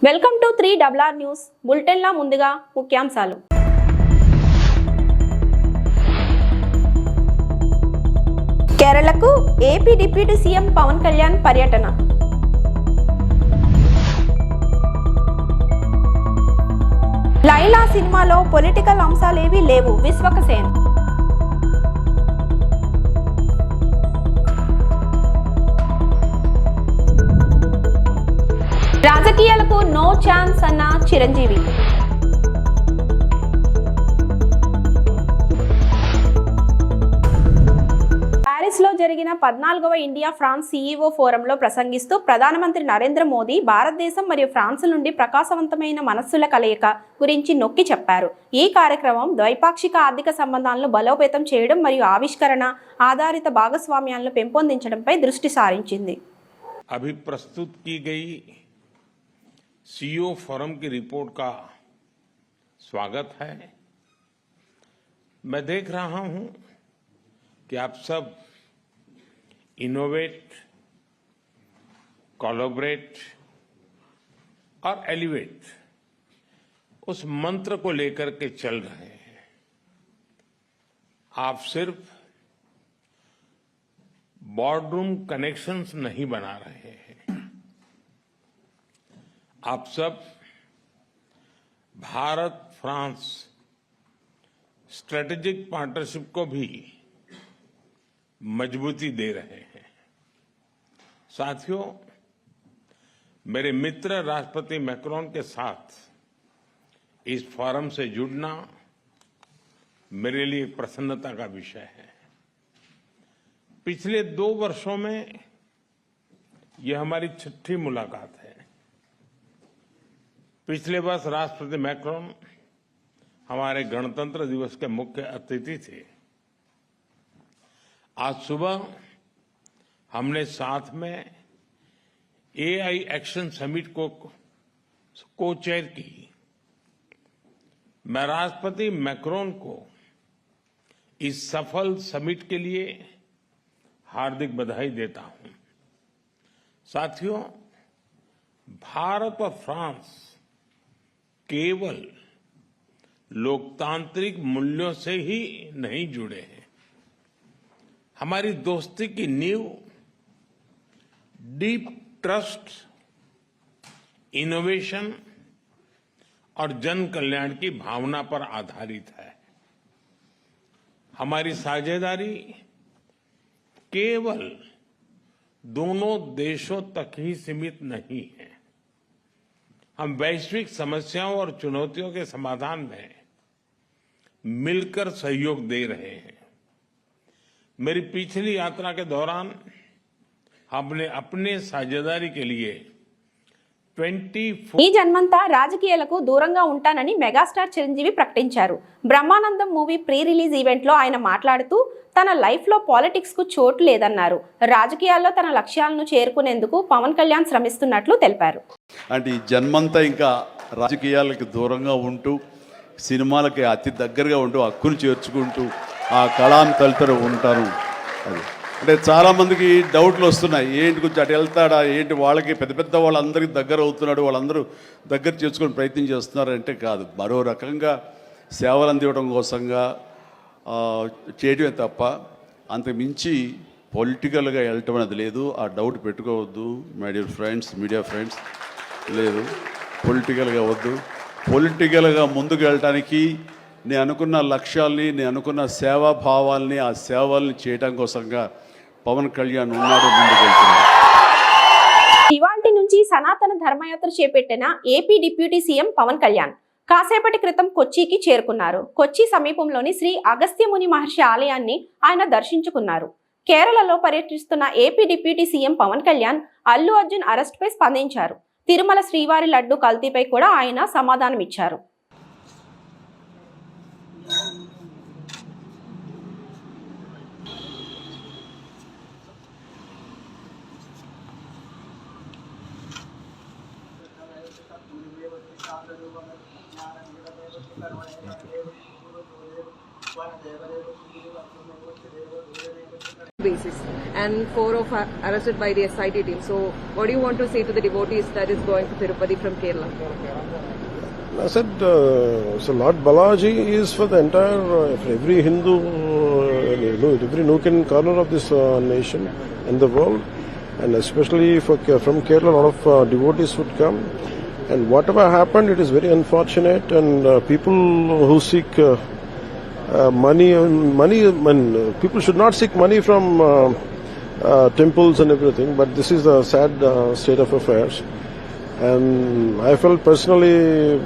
Welcome to 3RR news బులెటిన్ల ముందుగా ముఖ్యాంశాలు. కేరళకు AP deputy CM Pawan Kalyan పర్యటన. లైలా సినిమాలో పొలిటికల్ అంశాలేవీ లేవు విశ్వక్సేన్. రాజకీయాలకు నో ఛాన్స్ అన్న చిరంజీవి. ప్యారిస్లో జరిగిన 14వ ఇండియా ఫ్రాన్స్ CEO ఫోరంలో ప్రసంగిస్తూ ప్రధానమంత్రి నరేంద్ర మోదీ భారతదేశం మరియు ఫ్రాన్స్ నుండి ప్రకాశవంతమైన మనస్సుల కలయిక గురించి నొక్కి చెప్పారు. ఈ కార్యక్రమం ద్వైపాక్షిక ఆర్థిక సంబంధాలను బలోపేతం చేయడం మరియు ఆవిష్కరణ ఆధారిత భాగస్వామ్యాలను పెంపొందించడంపై దృష్టి సారించింది. अभी प्रस्तुत की गई CEO फोरम की रिपोर्ट का स्वागत है। मैं देख रहा हूं कि आप सब इनोवेट, कोलैबोरेट और एलिवेट उस मंत्र को लेकर के चल रहे हैं। आप सिर्फ बोर्डरूम कनेक्शंस नहीं बना रहे हैं, आप सब भारत फ्रांस स्ट्रेटेजिक पार्टनरशिप को भी मजबूती दे रहे हैं। साथियों, मेरे मित्र राष्ट्रपति मैक्रोन के साथ इस फोरम से जुड़ना मेरे लिए प्रसन्नता का विषय है। पिछले 2 वर्षों में यह हमारी 6ठी मुलाकात है। पिछले वर्ष राष्ट्रपति मैक्रोन हमारे गणतंत्र दिवस के मुख्य अतिथि थे। आज सुबह हमने साथ में AI एक्शन समिट को चेयर की। मैं राष्ट्रपति मैक्रोन को इस सफल समिट के लिए हार्दिक बधाई देता हूं। साथियों, भारत और फ्रांस केवल लोकतांत्रिक मूल्यों से ही नहीं जुड़े हैं। हमारी दोस्ती की नींव डीप ट्रस्ट, इनोवेशन और जन कल्याण की भावना पर आधारित है। हमारी साझेदारी केवल दोनों देशों तक ही सीमित नहीं है। हम वैश्विक समस्याओं और चुनौतियों के समाधान में मिलकर सहयोग दे रहे हैं। मेरी पिछली यात्रा के दौरान हमने अपने साझेदारी के लिए 24 ఈ జన్మంతా రాజకీయాలకు దూరంగా ఉంటానని మెగాస్టార్ చిరంజీవి ప్రకటించారు. Brahmanandam movie pre release event లో ఆయన మాట్లాడుతూ తన లైఫ్ లో పాలిటిక్స్ కు చోటు లేదన్నారు. రాజకీయాల్లో తన లక్ష్యాలను చేరుకునేందుకు పవన్ కళ్యాణ్ శ్రమిస్తున్నట్లు తెలిపారు. అంటే ఈ జన్మంతా ఇంకా రాజకీయాలకు దూరంగా ఉంటూ సినిమాలకి అతి దగ్గరగా ఉంటూ హక్కును చేర్చుకుంటూ ఆ కళాన్ని తలుతూ ఉంటారు. అది అంటే చాలామందికి డౌట్లు వస్తున్నాయి, ఏంటి కొంచెం అటు వెళ్తాడా ఏంటి, వాళ్ళకి పెద్ద పెద్ద వాళ్ళందరికీ దగ్గర అవుతున్నాడు, వాళ్ళందరూ దగ్గర చేసుకుని ప్రయత్నం చేస్తున్నారంటే కాదు, మరో రకంగా సేవలు అందివ్వడం కోసంగా చేయడమే తప్ప అంతకు మించి పొలిటికల్గా వెళ్ళటం అనేది లేదు. ఆ డౌట్ పెట్టుకోవద్దు my dear friends, media friends. లేదు, పొలిటికల్గా వద్దు. పొలిటికల్గా ముందుకు వెళ్ళటానికి నేను అనుకున్న లక్ష్యాల్ని, నేను అనుకున్న సేవాభావాల్ని, ఆ సేవల్ని చేయడం కోసంగా పవన్ కళ్యాణ్ ఉన్నాడు, ముందుకు వెళ్తున్నాడు. ఇవాల్టి నుంచి సనాతన ధర్మయాత్ర చేపట్టిన AP deputy CM Pawan Kalyan కాసేపటి క్రితం కొచ్చికి చేరుకున్నారు. కొచ్చి సమీపంలోని శ్రీ అగస్త్యముని మహర్షి ఆలయాన్ని ఆయన దర్శించుకున్నారు. కేరళలో పర్యటిస్తున్న AP deputy CM Pawan Kalyan Allu Arjun అరెస్టుపై స్పందించారు. తిరుమల శ్రీవారి లడ్డు కల్తీపై కూడా ఆయన సమాధానమిచ్చారు. basis, and 4 of arrested by the SIT team. So what do you want to say to the devotees that is going to Tirupati from Kerala? I said, so Lord Balaji is for the entire, for every Hindu, every nook and corner of this nation and the world, and especially from Kerala, a lot of devotees would come. And whatever happened, it is very unfortunate, and people who seek money, people should not seek money from temples and everything, but this is the sad state of affairs. And I felt personally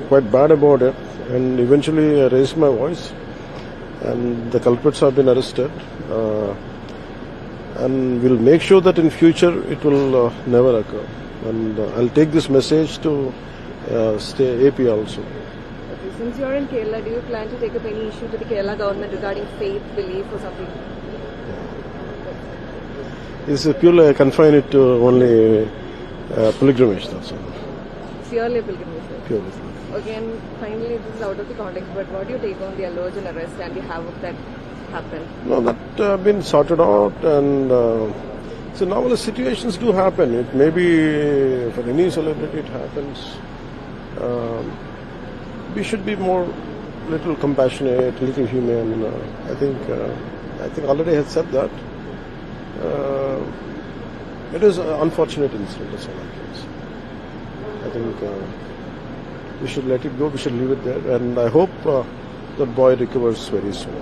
quite bad about it, and eventually I raised my voice, and the culprits have been arrested. And we'll make sure that in future it will never occur. And I'll take this message to AP also. Okay, since you're in Kerala, do you plan to take up any issue to the Kerala government regarding faith, belief or something? It's purely confine it to only pilgrimage, that's all. Purely pilgrimage. Purely. Okay, and finally, this is out of the context, but what do you take on the Allu Arjun arrest and the havoc that happened? No, that been sorted out, and so normal situations do happen. It may be for any celebrity, it happens. We should be more little compassionate, little humane. I think already I had said that. It is an unfortunate incident, that's all I can say. I think we should let it go, we should leave it there, and I hope that boy recovers very soon.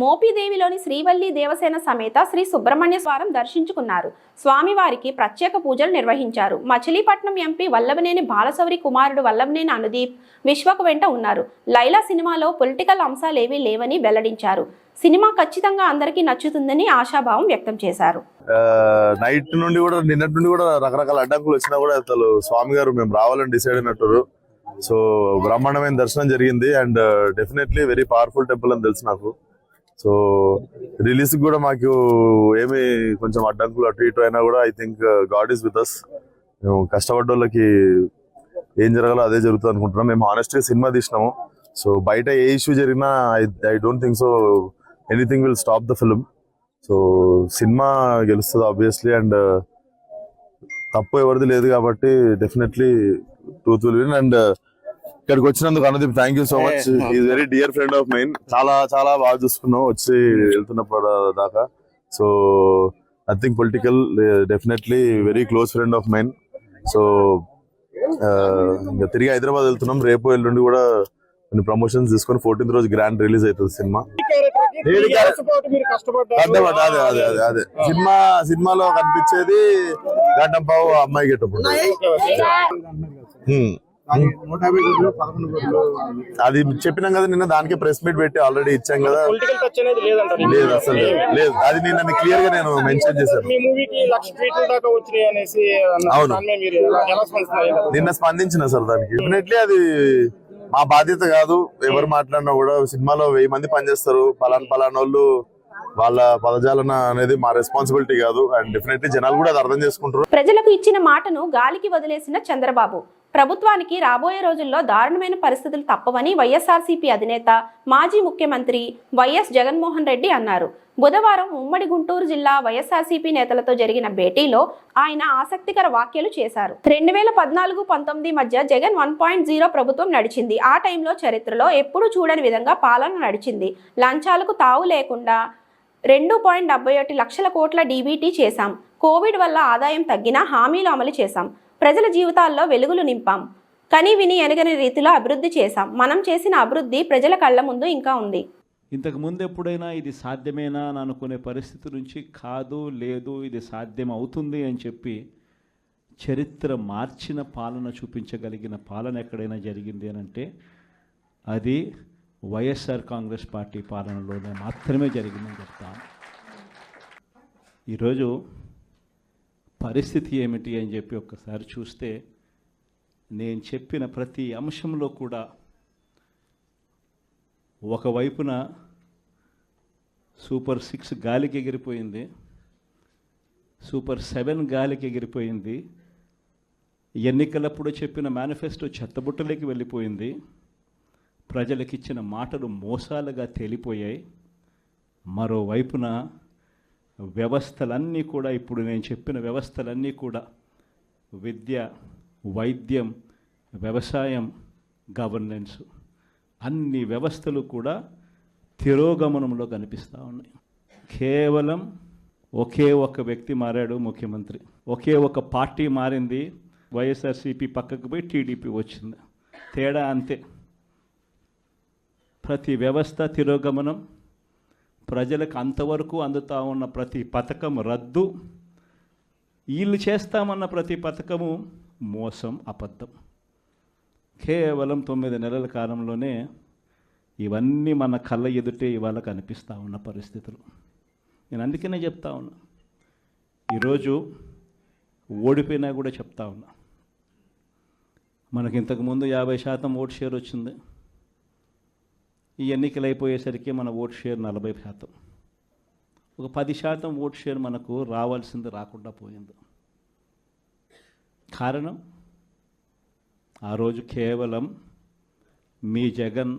మోపిదేవిలోని Srivalli Devasena సమేత శ్రీ సుబ్రహ్మణ్య స్వారం దర్శించుకున్నారు. స్వామివారికి ప్రత్యేక పూజలు నిర్వహించారు. Machilipatnam MP Vallabhaneni Balashowry కుమారుడు వల్లభనేని అనుదీప్ విశ్వకు వెంట ఉన్నారు. లైలా సినిమాలో political అంశాలేవీ లేవని వెల్లడించారు. సినిమా ఖచ్చితంగా అందరికీ నచ్చుతుందని ఆశాభావం వ్యక్తం చేశారు. నైట్ నుండి కూడా నిన్నటి నుండి కూడా రకరకాల అడ్డంకులు వచ్చినా కూడా అసలు స్వామి గారు మేము రావాలని డిసైడ్ అయినట్టు. సో బ్రహ్మాండమైన దర్శనం జరిగింది, and definitely very powerful temple అని తెలుసు నాకు. సో రిలీజ్ కూడా మాకు ఏమి కొంచెం అడ్డంకులు అటు ఇటు అయినా కూడా I think god is with us. మేము కష్టపడ్డ వాళ్ళకి ఏం జరగాలో అదే జరుగుతుంది అనుకుంటున్నాం. మేము హానెస్ట్గా సినిమా తీసినాము. సో బయట ఏ ఇష్యూ జరిగినా I don't think so anything will stop the film. So cinema గెలుస్తుంది ఆబ్వియస్లీ, అండ్ తప్పు ఎవరిది లేదు కాబట్టి definitely truth will win. And ఇక్కడికి వచ్చినందుకు Anudeep thank you so much. Is very dear friend of mine. చాలా చాలా బాగా చూసుకున్నాం వచ్చి వెళ్తున్నప్పుడు దాకా. So nothing political, definitely very close friend of mine. So ఇంకా తిరిగి హైదరాబాద్ వెళ్తున్నాం. రేపు ఎల్లుండి కూడా కొన్ని ప్రమోషన్స్ తీసుకొని 14th రోజు గ్రాండ్ రిలీజ్ అవుతుంది సినిమా. అదే సినిమాలో కనిపించేది గంటం పావు అమ్మాయి గెటప్. అది చెప్పినాం కదా నిన్న, దానికి ప్రెస్ మీట్ పెట్టి ఆల్రెడీ ఇచ్చాం కదా. లేదు అసలు లేదు, అది నిన్న క్లియర్ గా నేను మెన్షన్ చేశాను. అవును, నిన్న స్పందించిన సార్ దానికి. డెఫినెట్లీ అది మా బాధ్యత కాదు. ఎవరు మాట్లాడినా కూడా సినిమాలో 1000 మంది పనిచేస్తారు. పలానోళ్ళు వాళ్ళ పదజాలన అనేది మా రెస్పాన్సిబిలిటీ కాదు. అండ్ డెఫినెట్లీ జనాలు కూడా అది అర్థం చేసుకుంటారు. ప్రజలకు ఇచ్చిన మాటను గాలికి వదిలేసిన చంద్రబాబు ప్రభుత్వానికి రాబోయే రోజుల్లో దారుణమైన పరిస్థితులు తప్పవని వైఎస్ఆర్సీపీ అధినేత మాజీ ముఖ్యమంత్రి వైఎస్ జగన్మోహన్ రెడ్డి అన్నారు. బుధవారం ఉమ్మడి గుంటూరు జిల్లా వైఎస్ఆర్సీపీ నేతలతో జరిగిన భేటీలో ఆయన ఆసక్తికర వ్యాఖ్యలు చేశారు. 2014-19 మధ్య జగన్ 1.0 ప్రభుత్వం నడిచింది. ఆ టైంలో చరిత్రలో ఎప్పుడూ చూడని విధంగా పాలన నడిచింది. లంచాలకు తావు లేకుండా 2.71 లక్షల కోట్ల డీబీటీ చేశాం. కోవిడ్ వల్ల ఆదాయం తగ్గినా హామీలు అమలు చేశాం. ప్రజల జీవితాల్లో వెలుగులు నింపాం. కని విని ఎనగని రీతిలో అభివృద్ధి చేశాం. మనం చేసిన అభివృద్ధి ప్రజల కళ్ళ ముందు ఇంకా ఉంది. ఇంతకు ముందు ఎప్పుడైనా ఇది సాధ్యమేనా అని అనుకునే పరిస్థితి నుంచి కాదు, లేదు, ఇది సాధ్యం అవుతుంది అని చెప్పి చరిత్ర మార్చిన పాలన చూపించగలిగిన పాలన ఎక్కడైనా జరిగింది అని అంటే అది వైఎస్ఆర్ కాంగ్రెస్ పార్టీ పాలనలోనే మాత్రమే జరిగిందని చెప్తాను. ఈరోజు పరిస్థితి ఏమిటి అని చెప్పి ఒక్కసారి చూస్తే నేను చెప్పిన ప్రతి అంశంలో కూడా ఒకవైపున సూపర్ 6 గాలికి ఎగిరిపోయింది, సూపర్ 7 గాలికి ఎగిరిపోయింది, ఎన్నికలప్పుడు చెప్పిన మేనిఫెస్టో చెత్తబుట్టలోకి వెళ్ళిపోయింది, ప్రజలకిచ్చిన మాటలు మోసాలుగా తేలిపోయాయి. మరోవైపున వ్యవస్థలన్నీ కూడా, ఇప్పుడు నేను చెప్పిన వ్యవస్థలన్నీ కూడా, విద్య, వైద్యం, వ్యవసాయం, గవర్నెన్స్, అన్ని వ్యవస్థలు కూడా తిరోగమనంలో కనిపిస్తూ ఉన్నాయి. కేవలం ఒకే ఒక వ్యక్తి మారాడు ముఖ్యమంత్రి, ఒకే ఒక పార్టీ మారింది, వైఎస్ఆర్సీపీ పక్కకు పోయి టీడీపీ వచ్చింది. తేడా అంతే. ప్రతి వ్యవస్థ తిరోగమనం, ప్రజలకు అంతవరకు అందుతూ ఉన్న ప్రతి పథకం రద్దు, వీళ్ళు చేస్తామన్న ప్రతి పథకము మోసం, అబద్ధం. కేవలం 9 నెలల కాలంలోనే ఇవన్నీ మన కళ్ళ ఎదుటే ఇవాళ కనిపిస్తూ ఉన్న పరిస్థితులు. నేను అందుకనే చెప్తా ఉన్నా, ఈరోజు ఓడిపోయినా కూడా చెప్తా ఉన్నా, మనకి ఇంతకుముందు 50% ఓట్ షేర్ వచ్చింది. ఈ ఎన్నికలు అయిపోయేసరికి మన ఓట్ షేర్ 40%. ఒక 10% ఓట్ షేర్ మనకు రావాల్సింది రాకుండా పోయింది. కారణం, ఆ రోజు కేవలం మీ జగన్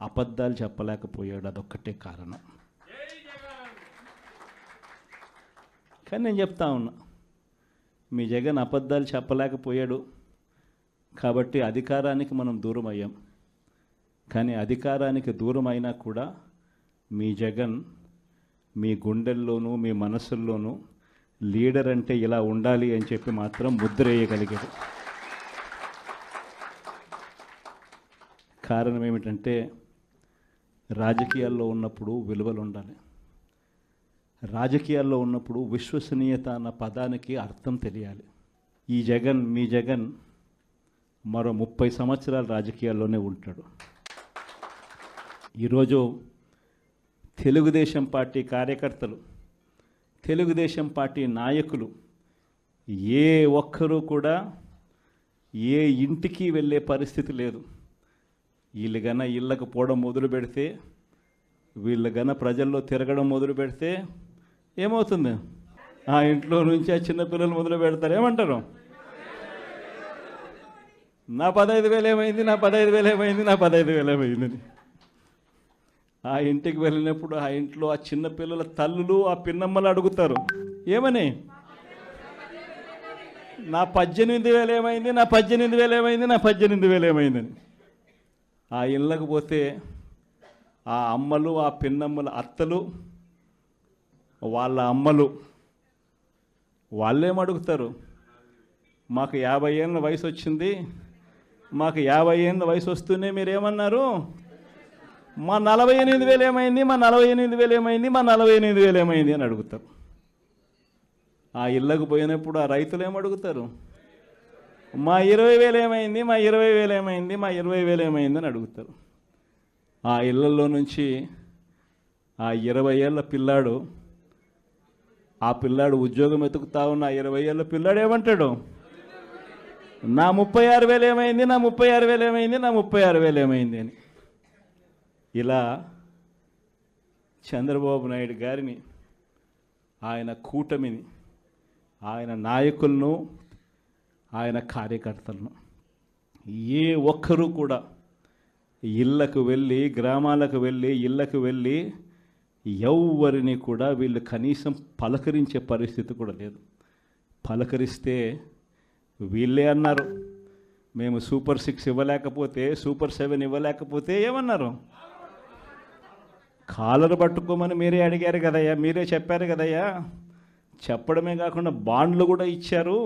అబద్ధాలు చెప్పలేకపోయాడు, అదొక్కటే కారణం. కానీ నేను చెప్తా ఉన్నా, మీ జగన్ అబద్ధాలు చెప్పలేకపోయాడు కాబట్టి అధికారానికి మనం దూరం అయ్యాం. కానీ అధికారానికి దూరం అయినా కూడా మీ జగన్ మీ గుండెల్లోనూ మీ మనసుల్లోనూ లీడర్ అంటే ఇలా ఉండాలి అని చెప్పి మాత్రం ముద్ర వేయగలిగారు. కారణం ఏమిటంటే, రాజకీయాల్లో ఉన్నప్పుడు విలువలు ఉండాలి. రాజకీయాల్లో ఉన్నప్పుడు విశ్వసనీయత అన్న పదానికి అర్థం తెలియాలి. ఈ జగన్, మీ జగన్ మరో 30 సంవత్సరాలు రాజకీయాల్లోనే ఉంటాడు. ఈరోజు తెలుగుదేశం పార్టీ కార్యకర్తలు, తెలుగుదేశం పార్టీ నాయకులు ఏ ఒక్కరూ కూడా ఏ ఇంటికి వెళ్ళే పరిస్థితి లేదు. వీళ్ళు గన ఇళ్ళకు పోవడం మొదలు పెడితే, వీళ్ళు గన ప్రజల్లో తిరగడం మొదలు పెడితే ఏమవుతుంది? ఆ ఇంట్లో నుంచి ఆ చిన్నపిల్లలు మొదలు పెడతారు. ఏమంటారు? నా 15,000 ఏమైంది, నా 15,000 ఏమైంది, నా 15,000 ఏమైందని. ఆ ఇంటికి వెళ్ళినప్పుడు ఆ ఇంట్లో ఆ చిన్నపిల్లల తల్లులు, ఆ పిన్నమ్మలు అడుగుతారు, ఏమని? నా 18,000 ఏమైంది, నా 18,000 ఏమైంది, నా 18,000 ఏమైందని. ఆ ఇళ్ళకు పోతే ఆ అమ్మలు, ఆ పిన్నమ్మల అత్తలు, వాళ్ళ అమ్మలు వాళ్ళేమడుగుతారు? మాకు 50 ఏళ్ళ వయసు వచ్చింది, మాకు 50 ఏళ్ళ వయసు వస్తూనే మీరేమన్నారు? మా 48,000 ఏమైంది, మా 48,000 ఏమైంది, మా 48,000 ఏమైంది అని అడుగుతారు. ఆ ఇళ్ళకు పోయినప్పుడు ఆ రైతులు ఏమడుగుతారు? మా 20,000 ఏమైంది, మా 20,000 ఏమైంది, మా 20,000 ఏమైంది అని అడుగుతారు. ఆ ఇళ్ళల్లో నుంచి ఆ 20 ఏళ్ళ పిల్లాడు, ఆ పిల్లాడు ఉద్యోగం వెతుకుతా ఉన్న 20 ఏళ్ళ పిల్లాడు ఏమంటాడు? నా 36,000 ఏమైంది, నా 36,000 ఏమైంది, నా 36,000 ఏమైంది అని. ఇలా చంద్రబాబు నాయుడు గారిని, ఆయన కూటమిని, ఆయన నాయకులను, ఆయన కార్యకర్తలను ఏ ఒక్కరూ కూడా ఇళ్ళకు వెళ్ళి, గ్రామాలకు వెళ్ళి, ఇళ్ళకు వెళ్ళి ఎవరిని కూడా వీళ్ళు కనీసం పలకరించే పరిస్థితి కూడా లేదు. పలకరిస్తే వీళ్ళే అన్నారు, మేము సూపర్ 6 ఇవ్వలేకపోతే, సూపర్ 7 ఇవ్వలేకపోతే ఏమన్నారు? కాలర్ పట్టుకోమని మీరే అడిగారు కదయ్యా, మీరే చెప్పారు కదయ్యా. చెప్పడమే కాకుండా బాండ్లు కూడా ఇచ్చారు.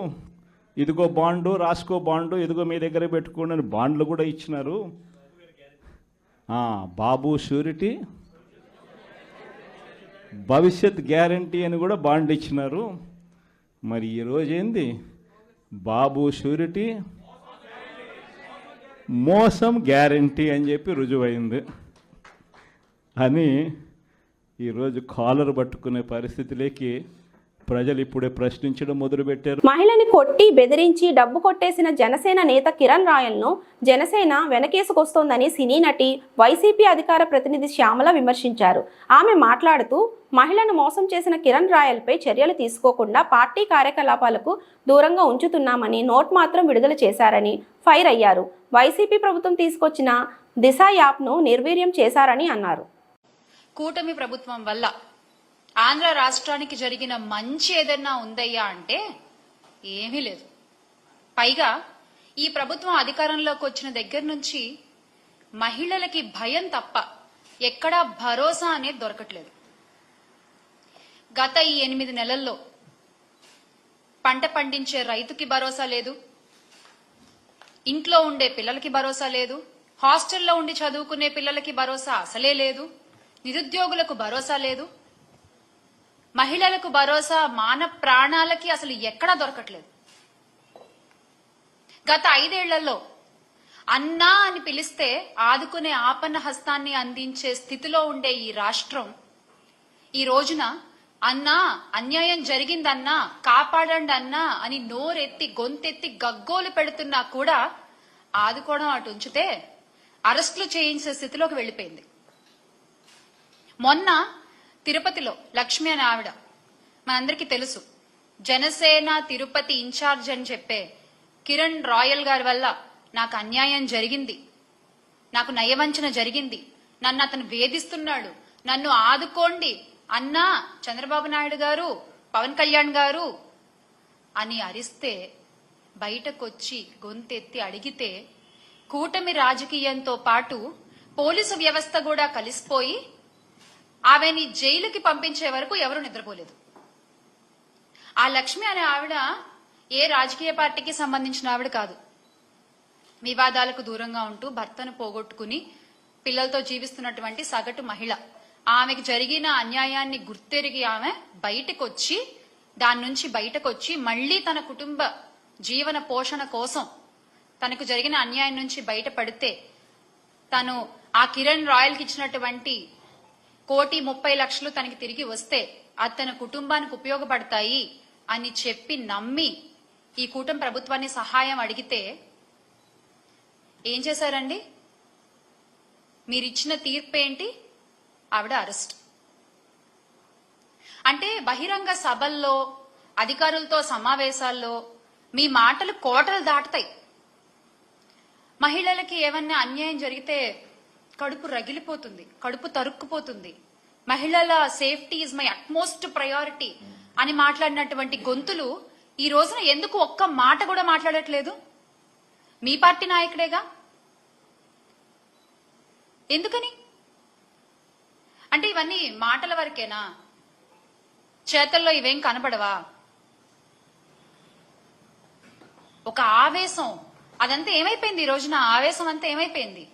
ఇదిగో బాండు, రాసుకో బాండు, ఇదిగో మీ దగ్గర పెట్టుకోండి అని బాండ్లు కూడా ఇచ్చినారు. బాబు షూరిటీ, భవిష్యత్ గ్యారంటీ అని కూడా బాండ్ ఇచ్చినారు. మరి ఈరోజు ఏంది? బాబు షూరిటీ, మోసం గ్యారంటీ అని చెప్పి రుజువైంది అని ఈరోజు కాలర్ పట్టుకునే పరిస్థితిలోకి ప్రజలు ఇప్పుడే ప్రశ్నించడం మొదలుపెట్టారు. మహిళని కొట్టి బెదిరించి డబ్బు కొట్టేసిన జనసేన నేత కిరణ్ రాయల్ను జనసేన వెనకేసుకొస్తోందని సినీ నటి వైసీపీ అధికార ప్రతినిధి శ్యామల విమర్శించారు. ఆమె మాట్లాడుతూ మహిళను మోసం చేసిన కిరణ్ రాయల్పై చర్యలు తీసుకోకుండా పార్టీ కార్యకలాపాలకు దూరంగా ఉంచుతున్నామని నోట్ మాత్రం విడుదల చేశారని ఫైర్ అయ్యారు. వైసీపీ ప్రభుత్వం తీసుకొచ్చిన దిశ యాప్ను నిర్వీర్యం చేశారని అన్నారు. కూటమి ప్రభుత్వం వల్ల ఆంధ్ర రాష్ట్రానికి జరిగిన మంచి ఏదన్నా ఉందయ్యా అంటే ఏమీ లేదు. పైగా ఈ ప్రభుత్వం అధికారంలోకి వచ్చిన దగ్గర నుంచి మహిళలకి భయం తప్ప ఎక్కడా భరోసా అనేది దొరకట్లేదు. గత ఈ 8 నెలల్లో పంట పండించే రైతుకి భరోసా లేదు, ఇంట్లో ఉండే పిల్లలకి భరోసా లేదు, హాస్టల్లో ఉండి చదువుకునే పిల్లలకి భరోసా అసలే లేదు, నిరుద్యోగులకు భరోసా లేదు, మహిళలకు భరోసా మాన ప్రాణాలకి అసలు ఎక్కడా దొరకట్లేదు. గత 5 ఏళ్లలో అన్నా అని పిలిస్తే ఆదుకునే ఆపన్న హస్తాన్ని అందించే స్థితిలో ఉండే ఈ రాష్ట్రం ఈ రోజున అన్నా అన్యాయం జరిగిందన్నా కాపాడండి అన్నా అని నోరెత్తి గొంతెత్తి గగ్గోలు పెడుతున్నా కూడా ఆదుకోవడం అటు ఉంచితే అరెస్టులు చేయించే స్థితిలోకి వెళ్లిపోయింది. మొన్న తిరుపతిలో లక్ష్మి అనే ఆవిడ, మనందరికీ తెలుసు, జనసేన తిరుపతి ఇన్ఛార్జ్ అని చెప్పే కిరణ్ రాయల్ గారి వల్ల నాకు అన్యాయం జరిగింది, నాకు నయవంచన జరిగింది, నన్ను అతను వేధిస్తున్నాడు, నన్ను ఆదుకోండి అన్నా చంద్రబాబు నాయుడు గారు, పవన్ కళ్యాణ్ గారు అని అరిస్తే బయటకొచ్చి గొంతెత్తి అడిగితే కూటమి రాజకీయంతో పాటు పోలీసు వ్యవస్థ కూడా కలిసిపోయి ఆమెని జైలుకి పంపించే వరకు ఎవరూ నిద్రపోలేదు. ఆ లక్ష్మి అనే ఆవిడ ఏ రాజకీయ పార్టీకి సంబంధించిన ఆవిడ కాదు. వివాదాలకు దూరంగా ఉంటూ భర్తను పోగొట్టుకుని పిల్లలతో జీవిస్తున్నటువంటి సగటు మహిళ. ఆమెకు జరిగిన అన్యాయాన్ని గుర్తెరిగి ఆమె బయటకొచ్చి దాని నుంచి బయటకొచ్చి మళ్లీ తన కుటుంబ జీవన పోషణ కోసం తనకు జరిగిన అన్యాయం నుంచి బయటపడితే తను ఆ కిరణ్ రాయల్కి ఇచ్చినటువంటి 1,30,00,000 తనకి తిరిగి వస్తే అది తన కుటుంబానికి ఉపయోగపడతాయి అని చెప్పి నమ్మి ఈ కూటమి ప్రభుత్వాన్ని సహాయం అడిగితే ఏం చేశారండి? మీరిచ్చిన తీర్పు ఏంటి? ఆవిడ అరెస్ట్. అంటే బహిరంగ సభల్లో అధికారులతో సమావేశాల్లో మీ మాటలు కోటలు దాటుతాయి. మహిళలకి ఏమన్నా అన్యాయం జరిగితే కడుపు రగిలిపోతుంది, కడుపు తరుక్కుపోతుంది. మహిళల safety is my utmost priority అని మాట్లాడినటువంటి గొంతులు ఈ రోజున ఎందుకు ఒక్క మాట కూడా మాట్లాడట్లేదు? మీ పార్టీ నాయకుడేగా. ఎందుకని? అంటే ఇవన్నీ మాటల వరకేనా? చేతల్లో ఇవేం కనబడవా? ఒక ఆవేశం, అదంతా ఏమైపోయింది? ఈ రోజున ఆవేశం అంతా ఏమైపోయింది?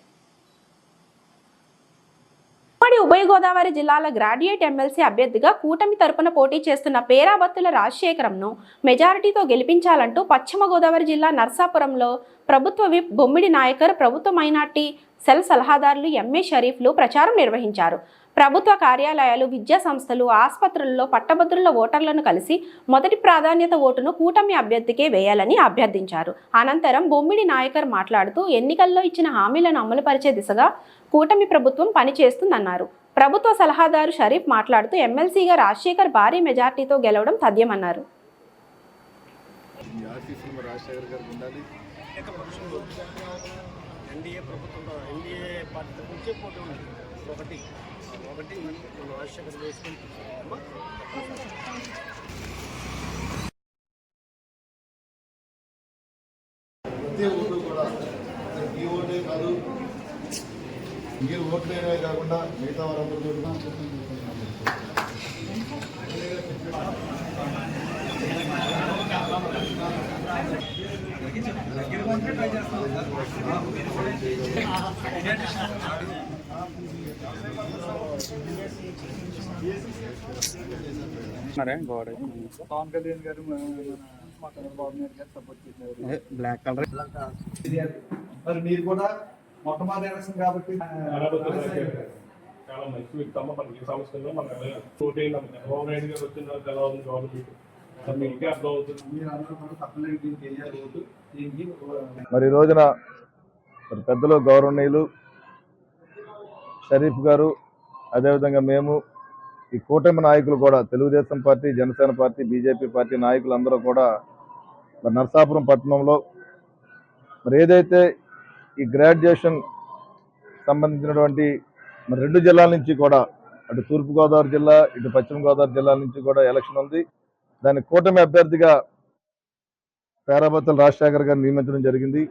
ఉమ్మడి ఉభయ గోదావరి జిల్లాల గ్రాడ్యుయేట్ ఎమ్మెల్సీ అభ్యర్థిగా కూటమి తరపున పోటీ చేస్తున్న పేరాబత్తుల రాజశేఖరంను మెజారిటీతో గెలిపించాలంటూ పశ్చిమ గోదావరి జిల్లా నర్సాపురంలో ప్రభుత్వ విప్ బొమ్మిడి నాయకర్, ప్రభుత్వ మైనార్టీ సెల్ సలహాదారులు ఎంఏ షరీఫ్లు ప్రచారం నిర్వహించారు. ప్రభుత్వ కార్యాలయాలు, విద్యా సంస్థలు, ఆసుపత్రుల్లో పట్టభద్రుల ఓటర్లను కలిసి మొదటి ప్రాధాన్యత ఓటును కూటమి అభ్యర్థికే వేయాలని అభ్యర్థించారు. అనంతరం బొమ్మిడి నాయకర్ మాట్లాడుతూ ఎన్నికల్లో ఇచ్చిన హామీలను అమలుపరిచే దిశగా కూటమి ప్రభుత్వం పనిచేస్తుందన్నారు. ప్రభుత్వ సలహాదారు షరీఫ్ మాట్లాడుతూ ఎమ్మెల్సీగా రాజశేఖర్ భారీ మెజార్టీతో గెలవడం తథ్యమన్నారు. ఎన్డీఏ ప్రభుత్వంలో ఎన్డీఏ పార్టీ నుంచే పోటీ ఉంది. ఒకటి రాజశేఖర్ వేసుకుంటున్నామా? ప్రతి ఓటు కూడా ఈ ఓటే కాదు, మీరు ఓట్లేనే కాకుండా మిగతా వారందరూ కూడా పవన్ కళ్యాణ్ గారు చంద్రబాబు నాయుడు గారు సపోర్ట్ చేశారు. బ్లాక్ కలర్ మరి మీరు కూడా మొట్టమొదటి ఎలక్షన్ కాబట్టి చాలా మంచి వ్యక్తి అమ్మ. మనకి సంవత్సరంలో మనకు చోటు చంద్రబాబు నాయుడు గారు వచ్చిన ఎలా ఉంది గవర్నమెంట్ మీకు అర్థం అవుతుంది. మీరు అందరూ కూడా తప్పలేదు దీనికి వేయాలి ఓటు. దీనికి మరి ఈ రోజున మరి పెద్దలు గౌరవనీయులు షరీఫ్ గారు, అదేవిధంగా మేము ఈ కూటమి నాయకులు కూడా Telugu Desam party, Janasena party, BJP party నాయకులందరూ కూడా మరి నరసాపురం పట్టణంలో మరి ఏదైతే ఈ గ్రాడ్యుయేషన్ సంబంధించినటువంటి మరి 2 జిల్లాల నుంచి కూడా, అటు తూర్పుగోదావరి జిల్లా, ఇటు పశ్చిమ గోదావరి జిల్లాల నుంచి కూడా ఎలక్షన్ ఉంది. దాని కూటమి అభ్యర్థిగా పేరాబత్తుల రాజశేఖర్ గారిని నియమించడం జరిగింది.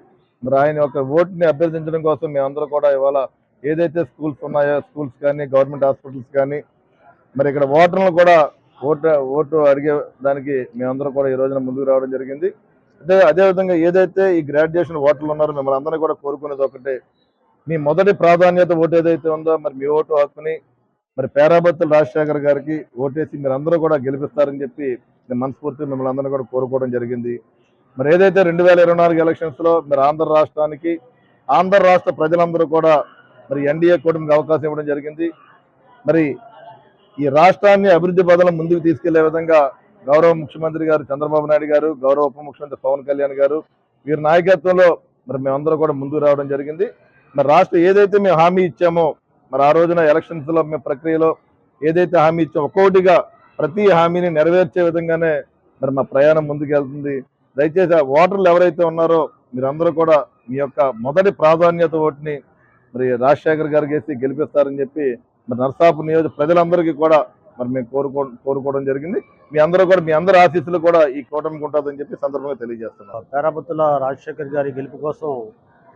మరి ఆయన యొక్క ఓటుని అభ్యర్థించడం కోసం మేమందరూ కూడా ఇవాళ ఏదైతే స్కూల్స్ ఉన్నాయో స్కూల్స్ కానీ, గవర్నమెంట్ హాస్పిటల్స్ కానీ, మరి ఇక్కడ ఓటర్లు కూడా ఓటు అడిగే దానికి మేమందరూ కూడా ఈ రోజున ముందుకు రావడం జరిగింది. అదేవిధంగా ఏదైతే ఈ గ్రాడ్యుయేషన్ ఓటర్లు ఉన్నారో మిమ్మల్ని అందరినీ కూడా కోరుకునేది ఒకటే, మీ మొదటి ప్రాధాన్యత ఓటు ఏదైతే ఉందో మరి మీ ఓటు హక్కుని మరి పేరాబత్తుల రాజశేఖర్ గారికి ఓటేసి మీరు అందరూ కూడా గెలిపిస్తారని చెప్పి నేను మనస్ఫూర్తిగా మిమ్మల్ని అందరినీ కూడా కోరుకోవడం జరిగింది. మరి ఏదైతే 2024 ఎలక్షన్స్లో మరి ఆంధ్ర రాష్ట్రానికి, ఆంధ్ర రాష్ట్ర ప్రజలందరూ కూడా మరి ఎన్డీఏ కూటమికి అవకాశం ఇవ్వడం జరిగింది. మరి ఈ రాష్ట్రాన్ని అభివృద్ధి పథంలో ముందుకు తీసుకెళ్లే విధంగా గౌరవ ముఖ్యమంత్రి గారు చంద్రబాబు నాయుడు గారు, గౌరవ ఉప ముఖ్యమంత్రి పవన్ కళ్యాణ్ గారు వీరి నాయకత్వంలో మరి మేమందరూ కూడా ముందుకు రావడం జరిగింది. మరి రాష్ట్రం ఏదైతే మేము హామీ ఇచ్చామో మరి ఆ రోజున ఎలక్షన్స్లో మేము ప్రక్రియలో ఏదైతే హామీ ఇచ్చామో ఒక్కొక్కటిగా ప్రతి హామీని నెరవేర్చే విధంగానే మరి మా ప్రయాణం ముందుకెళ్తుంది. దయచేసి ఆ ఓటర్లు ఎవరైతే ఉన్నారో మీరందరూ కూడా మీ యొక్క మొదటి ప్రాధాన్యత ఓటుని మరి రాజశేఖర్ గారికి వేసి గెలిపిస్తారని చెప్పి మరి నరసాపురం నియోజక ప్రజలందరికీ కూడా మరి మేము కోరుకోవడం జరిగింది. మీ అందరూ కూడా మీ అందరి ఆశీస్సులు కూడా ఈ కూటమికి ఉంటుందని చెప్పి సందర్భంగా తెలియజేస్తున్నాం. పేరాబత్తుల రాజశేఖర్ గారి గెలుపు కోసం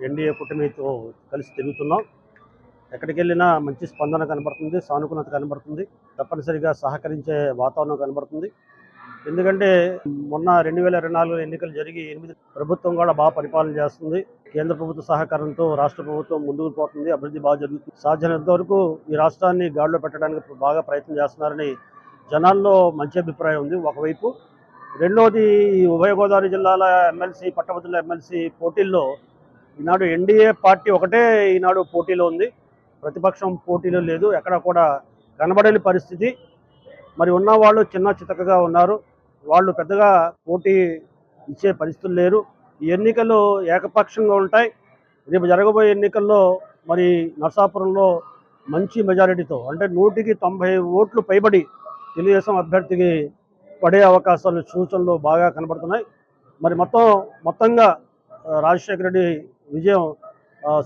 ఎన్డీఏ కూటమితో కలిసి తిరుగుతున్నాం. ఎక్కడికి వెళ్ళినా మంచి స్పందన కనబడుతుంది, సానుకూలత కనబడుతుంది, తప్పనిసరిగా సహకరించే వాతావరణం కనబడుతుంది. ఎందుకంటే మొన్న 2024 ఎన్నికలు జరిగి 8 ప్రభుత్వం కూడా బాగా పరిపాలన చేస్తుంది. కేంద్ర ప్రభుత్వ సహకారంతో రాష్ట్ర ప్రభుత్వం ముందుకు పోతుంది, అభివృద్ధి బాగా జరుగుతుంది. సాధ్యమైనంత వరకు ఈ రాష్ట్రాన్ని గాడిలో పెట్టడానికి బాగా ప్రయత్నం చేస్తున్నారని జనాల్లో మంచి అభిప్రాయం ఉంది ఒకవైపు. రెండోది, ఈ ఉభయ గోదావరి జిల్లాల ఎమ్మెల్సీ, పట్టభద్రుల ఎమ్మెల్సీ పోటీల్లో ఈనాడు ఎన్డీఏ పార్టీ ఒకటే ఈనాడు పోటీలో ఉంది, ప్రతిపక్షం పోటీలో లేదు, ఎక్కడ కూడా కనబడని పరిస్థితి. మరి ఉన్న వాళ్ళు చిన్న చితకగా ఉన్నారు, వాళ్ళు పెద్దగా పోటీ ఇచ్చే పరిస్థితులు లేరు. ఈ ఎన్నికలు ఏకపక్షంగా ఉంటాయి. రేపు జరగబోయే ఎన్నికల్లో మరి నరసాపురంలో మంచి మెజారిటీతో అంటే 100కి 90 ఓట్లు పైబడి తెలుగుదేశం అభ్యర్థికి పడే అవకాశాలు, సూచనలు బాగా కనబడుతున్నాయి. మరి మొత్తంగా రాజశేఖర రెడ్డి విజయం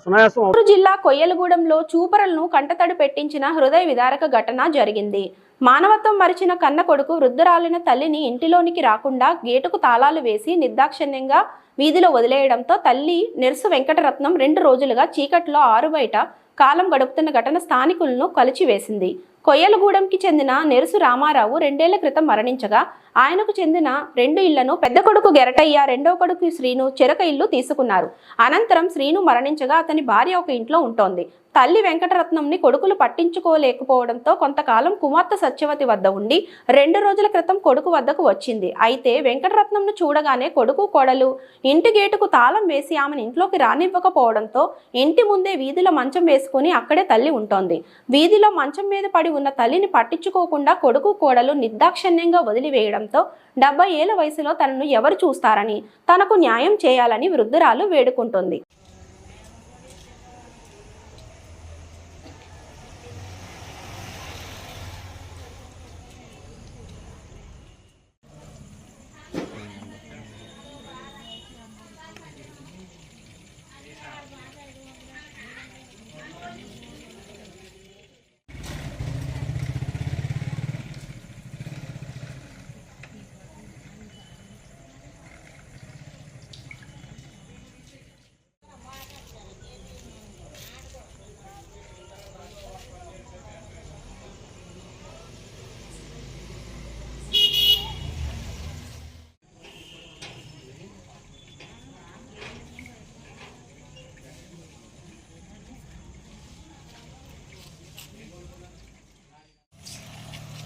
సునాయాసం. చిత్తూరు జిల్లా కొయ్యలగూడెంలో చూపరలను కంటతడి పెట్టించిన హృదయ విదారక ఘటన జరిగింది. మానవత్వం మరిచిన కన్న కొడుకు వృద్ధురాలిన తల్లిని ఇంటిలోనికి రాకుండా గేటుకు తాళాలు వేసి నిర్దాక్షిణ్యంగా వీధిలో వదిలేయడంతో తల్లి నెర్సు వెంకటరత్నం 2 రోజులుగా చీకట్లో ఆరుబయట కాలం గడుపుతున్న ఘటన స్థానికులను కలిచివేసింది. కొయ్యలగూడెంకి చెందిన నెరుసు రామారావు 2 ఏళ్ల క్రితం మరణించగా ఆయనకు చెందిన 2 ఇళ్లను పెద్ద కొడుకు గెరటయ్య, రెండవ కొడుకు శ్రీను చెరక ఇల్లు తీసుకున్నారు. అనంతరం శ్రీను మరణించగా అతని భార్య ఒక ఇంట్లో ఉంటోంది. తల్లి వెంకటరత్నంని కొడుకులు పట్టించుకోలేకపోవడంతో కొంతకాలం కుమార్తె సత్యవతి వద్ద ఉండి 2 రోజుల క్రితం కొడుకు వద్దకు వచ్చింది. అయితే వెంకటరత్నంను చూడగానే కొడుకు, కోడలు ఇంటి గేటుకు తాళం వేసి ఆమెను ఇంట్లోకి రానివ్వకపోవడంతో ఇంటి ముందే వీధిలో మంచం వేసుకుని అక్కడే తల్లి ఉంటోంది. వీధిలో మంచం మీద పడి ఉన్న తల్లిని పట్టించుకోకుండా కొడుకు, కోడలు నిర్దాక్షిణ్యంగా వదిలివేయడంతో 70 ఏళ్ల వయసులో తనను ఎవరు చూస్తారని, తనకు న్యాయం చేయాలని వృద్ధురాలు వేడుకుంటుంది.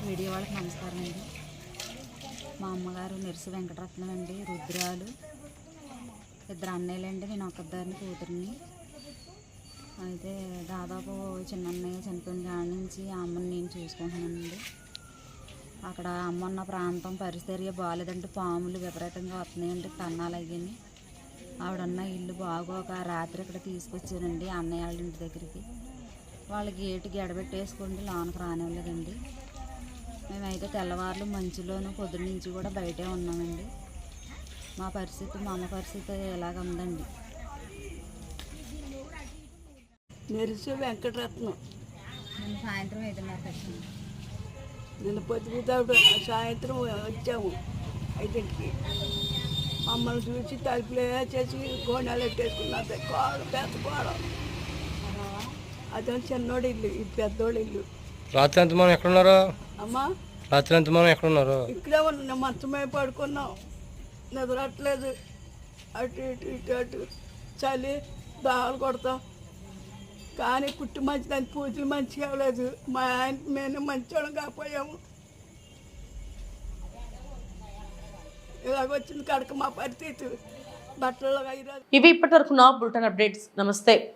వీడియో వాళ్ళకి నమస్కారం అండి. మా అమ్మగారు నెర్సు వెంకటరత్నం అండి, రుద్రాలు. 2 అన్నయ్యలండి, నేను ఒక్కదాన్ని కూతురిని. అయితే దాదాపు చిన్న అన్నయ్య చనిపోయిన కాడి నుంచి ఆ అమ్మని నేను చూసుకుంటున్నానండి. అక్కడ అమ్మన్న ప్రాంతం పరిస్థితి బాగాలేదంటే పాములు విపరీతంగా వస్తున్నాయండి, కన్నాలు అయ్యని. ఆవిడన్న ఇల్లు బాగోక రాత్రి ఇక్కడ తీసుకొచ్చానండి అన్నయ్య వాళ్ళ ఇంటి దగ్గరికి. వాళ్ళ గేటు గెడబెట్టేసుకోండి, లోనకు రానివ్వలేదండి. మేమైతే తెల్లవారులు మంచులోను పొద్దున్న నుంచి కూడా బయటే ఉన్నామండి. మా పరిస్థితి, మా అమ్మ పరిస్థితి ఇలాగ ఉందండి. మెరిసి వెంకటరత్నం. నేను సాయంత్రం 5:30 వచ్చాను. నిన్న పొద్దుగుతా సాయంత్రం వచ్చాము 5ంటికి. మమ్మల్ని చూసి తలుపులే చేసి గోణాలు ఎట్టేసుకున్నారు. కోడలు పెద్ద కోడలు, అదే చిన్నోడు ఇల్లు, ఇది పెద్దోడు ఇల్లు. రాత్రి ఎంత మనం ఎక్కడున్నారో అమ్మా, రాత్రి ఎంత మనం ఎక్కడున్నారో ఇక్కడే ఉన్నాం, మంచమే పడుకున్నాం, నిద్రట్లేదు. అటు ఇటు ఇటు అటు చలి దాహాలు కొడతాం. కానీ పుట్టి మంచిదని పూజలు మంచిగా అవ్వలేదు. మా ఆయన మేము మంచోళ్ళం కాకపోయాము. ఇలాగొచ్చింది కడక మా పరిస్థితి. బట్టలు ఇవి ఇప్పటివరకు నా బులెటిన్ అప్డేట్స్. నమస్తే.